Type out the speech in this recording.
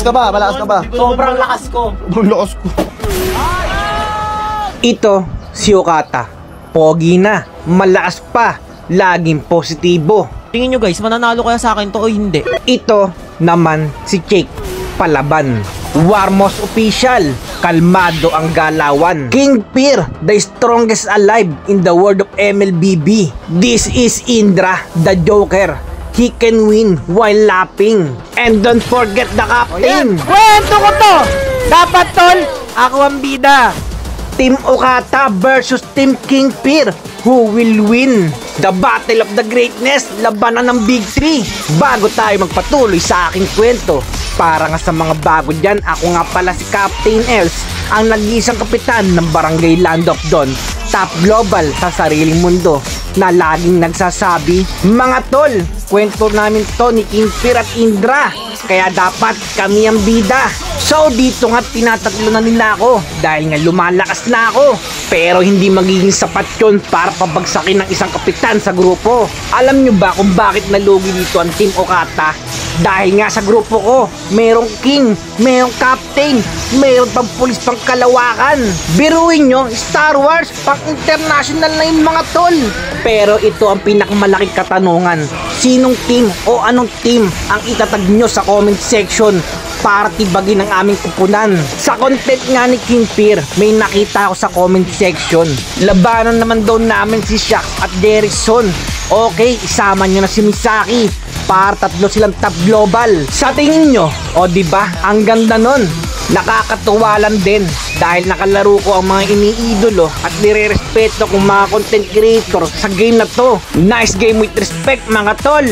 ka ba? Malakas ka ba? Sobrang lakas ko. Sobrang lakas ko. Ito, si Okata. Pogi na, malakas pa, laging positibo. Tingin nyo guys, mananalo kaya sa akin to o hindi? Ito naman si Jake Palaban. Warmos official, kalmado ang galawan. King Fear, the strongest alive in the world of MLBB. This is Indra, the Joker. He can win while laughing. And don't forget the captain. Kwento ko to! Dapat tol, ako ang bida. Team Okata versus Team King Fear. Who will win? The Battle of the Greatness, labanan ng Big 3. Bago tayo magpatuloy sa aking kwento, para nga sa mga bago dyan, ako nga pala si Captain Els, ang nag-iisang kapitan ng Barangay Land of Dawn, top global sa sariling mundo, na laging nagsasabi, mga tol, kwento namin to ni King Fear at Indra, kaya dapat kami ang bida. So dito nga tinatatlo na nila ako dahil nga lumalakas na ako. Pero hindi magiging sapat yun para pabagsakin ng isang kapitan sa grupo. Alam nyo ba kung bakit nalugi dito ang Team Okata? Dahil nga sa grupo ko, merong king, merong captain, merong pang pulis pang kalawakan. Biruin nyo, Star Wars, pang international na yung mga tol. Pero ito ang pinakamalaking katanungan. Sinong team o anong team ang itatag nyo sa comment section para tibagin ang aming kupunan? Sa content nga ni King Fear, may nakita ako sa comment section. Labanan naman daw namin si Shax at Derrickson. Okay, isama nyo na si Misaki para tatlo silang top global. Sa tingin nyo, o diba, ang ganda nun. Nakakatuwa lang din dahil nakalaro ko ang mga iniidolo at nire-respeto kong mga content creator sa game na to. Nice game with respect mga tol!